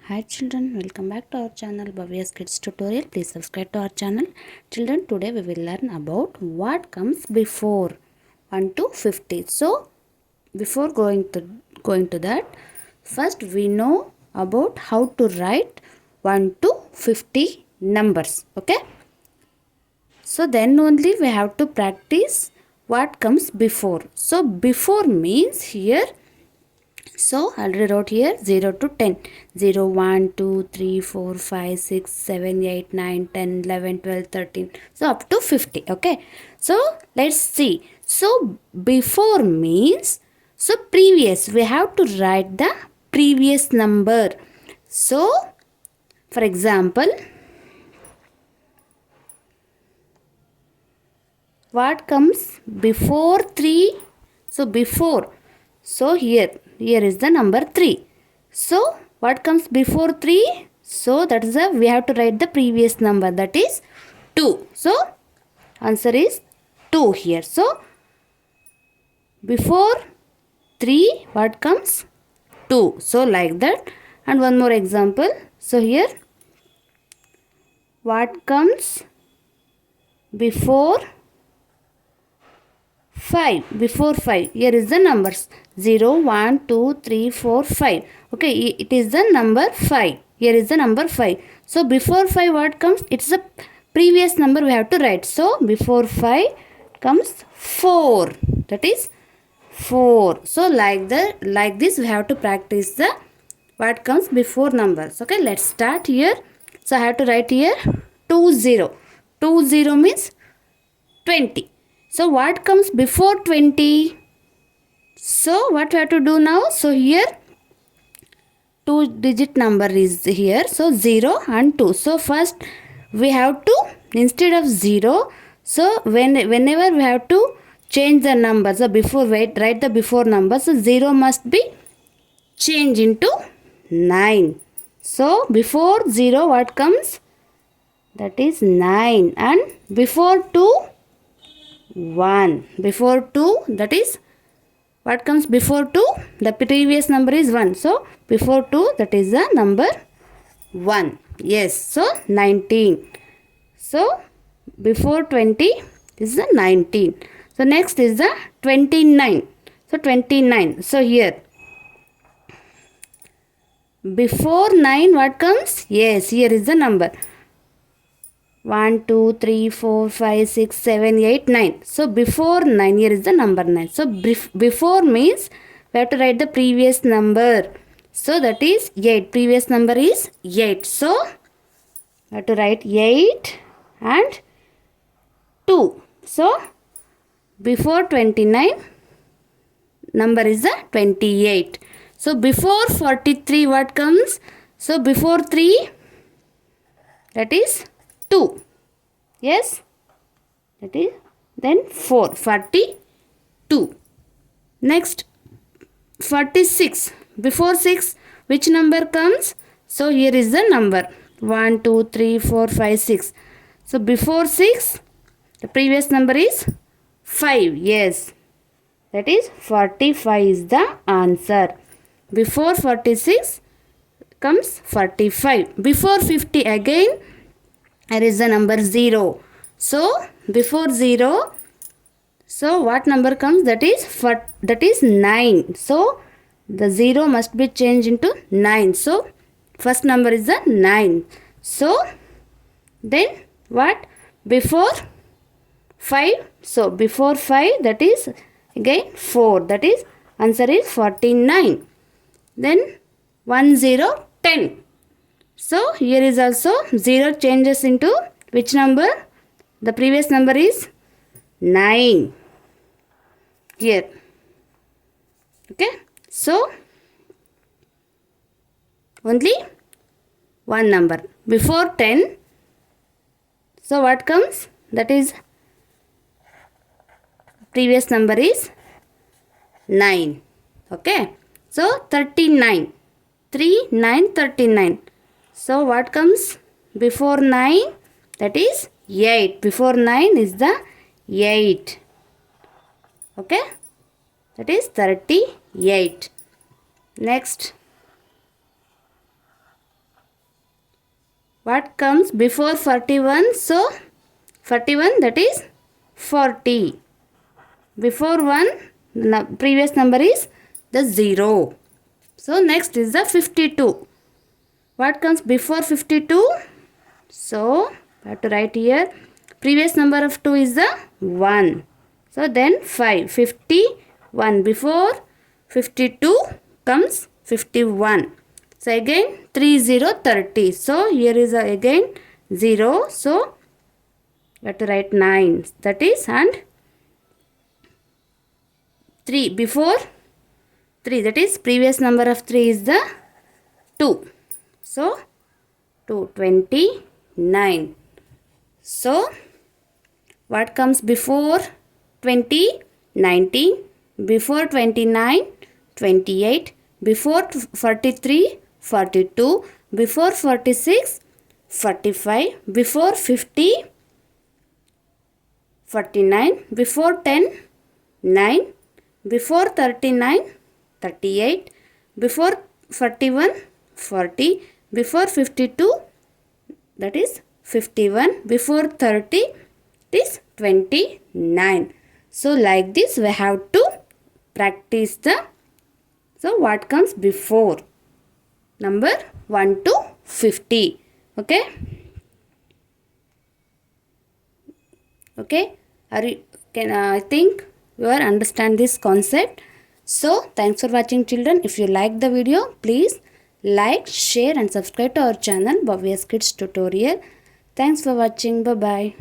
Hi children, welcome back to our channel Bhavyas Kids Tutorial. Please subscribe to our channel. Children, today we will learn about what comes before 1 to 50. So, before going to that, first we know about how to write 1 to 50 numbers. Okay? So then only we have to practice what comes before. So before means here, so I already wrote here 0 to 10. 0, 1, 2, 3, 4, 5, 6, 7, 8, 9, 10, 11, 12, 13. So up to 50. Okay. So let's see. So before means, so previous. We have to write the previous number. So for example, what comes before 3? So before. So here is the number 3. So what comes before 3? So that is we have to write the previous number, that is 2. So answer is 2 here. So before 3 what comes? 2. So like that. And one more example. So here what comes before 5? Before 5, here is the numbers 0, 1, 2, 3, 4, 5. Okay, it is the number 5. Here is the number 5. So before 5 what comes? It's the previous number we have to write. So before 5 comes 4. That is 4. So like this we have to practice the what comes before numbers. Okay, let's start here. So I have to write here 20. 20 means 20. So what comes before 20? So what we have to do now? So here 2-digit number is here. So 0 and 2. So first we have to, instead of 0, so whenever we have to change the number, so before write the before number, so 0 must be changed into 9. So before 0 what comes? That is 9. And before 2, 1. Before 2, that is what comes before 2? The previous number is 1. So before 2, that is the number 1. Yes. So 19. So before 20 is the 19. So next is the 29. So 29. So here before 9 what comes? Yes, here is the number 1, 2, 3, 4, 5, 6, 7, 8, 9. So before 9, here is the number 9. So before means we have to write the previous number. So that is 8. Previous number is 8. So we have to write 8 and 2. So before 29, number is the 28. So before 43 what comes? So before 3, that is 2. Yes, that is then 4. 42. Next 46. Before 6 which number comes? So here is the number 1, 2, 3, 4, 5, 6. So before 6 the previous number is 5. Yes, that is 45 is the answer. Before 46 comes 45. Before 50 again there is the number 0. So before 0, so what number comes? That is 9. So the 0 must be changed into 9. So first number is the 9. So then what? Before 5. So before 5 that is again 4. That is answer is 49. Then 1, 0, 10. So here is also 0 changes into which number? The previous number is 9. Here. Okay. So only one number. Before 10. So what comes? That is previous number is 9. Okay. So 39. 3, 9, 39. So what comes before 9? That is 8. Before 9 is the 8. Okay. That is 38. Next What comes before 41? So 41, that is 40. Before 1, the previous number is the 0. So next is the 52. What comes before 52? So I have to write here. Previous number of 2 is the 1. So then 5. 51. Before 52 comes 51. So again 3 0 30. So here is again 0. So we have to write 9. That is, and 3 before 3, that is previous number of 3 is the 2. So 229. So what comes before 20? 19. Before 29, 28. Before 43, 42. Before 46, 45. Before 50, 49. Before 10, 9. Before 39, 38. Before 41, 40. Before 52, that is 51. Before 30, it is 29. So like this we have to practice the, so what comes before number 1 to 50. Okay. Okay. Are you, I think you are understand this concept. So thanks for watching, children. If you like the video, please like, share and subscribe to our channel Bhavyas Kids Tutorial. Thanks for watching. Bye bye.